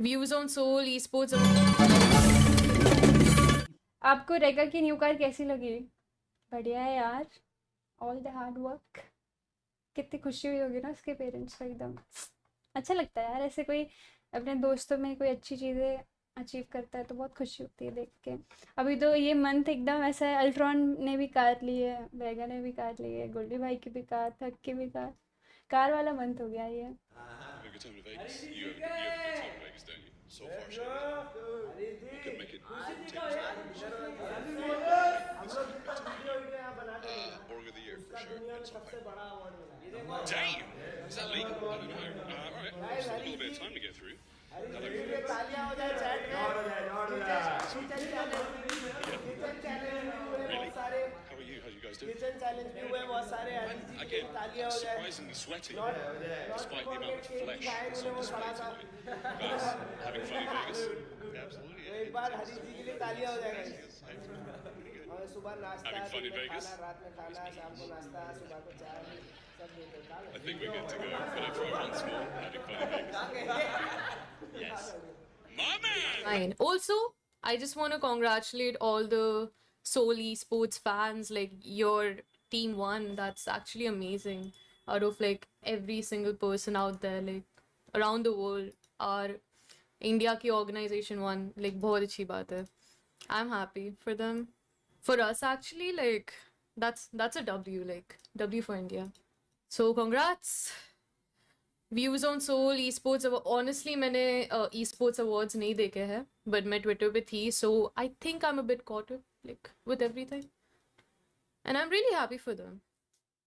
Views on Seoul esports. आपको रेगा की न्यू कार कैसी लगी? बढ़िया है यार। All the hard work. कितनी खुशी हुई होगी ना उसके पेरेंट्स को एकदम। अच्छा लगता है यार ऐसे कोई अपने दोस्तों में कोई अच्छी चीज़ें अचीव करता है तो बहुत खुशी होती है देख के। अभी तो ये मंथ एकदम ऐसा है, अल्ट्रॉन ने भी कार ली है, वेगा ने भी कार ली है, गोल्डी भाई की भी कार, थक की भी कार। कार वाला मंथ हो गया ये। Having a good time in Vegas. You have a good time in Vegas, don't you? So far, Shady. I couldn't make it take us long. It's been a good time. Borg of the Year for sure. And it's on paper. Damn! Is that legal? I don't know. Alright, still got a bit of time to get through. Hello. Really? How are you? How are you guys doing? Again, surprisingly sweaty, despite the amount of flesh that's on display tonight. Guys, having fun in Vegas? Yeah, absolutely. एक बार हरी जी के लिए तालियां हो जाएगा। और सुबह नाश्ता, Having fun in दिन में Vegas? खाना, रात में खाना, शाम को नाश्ता, सुबह को चाय, सब देते हैं। I think we're good to go. Can I try once more? Having fun in Vegas? Yes. My man! Fine. Also, I just want to congratulate all the Seoul esports fans. Like, your team won. That's actually amazing. Out of like every single person out there, like around the world, our India ki organization won. Like, बहुत अच्छी बात है. I'm happy for them. For us, actually, like that's a W. Like W for India. So congrats. Views on S8UL esports honestly मैंने e sports awards नहीं देखे हैं but मैं Twitter पे थी so I think I am a bit caught up like with everything and I am really happy for them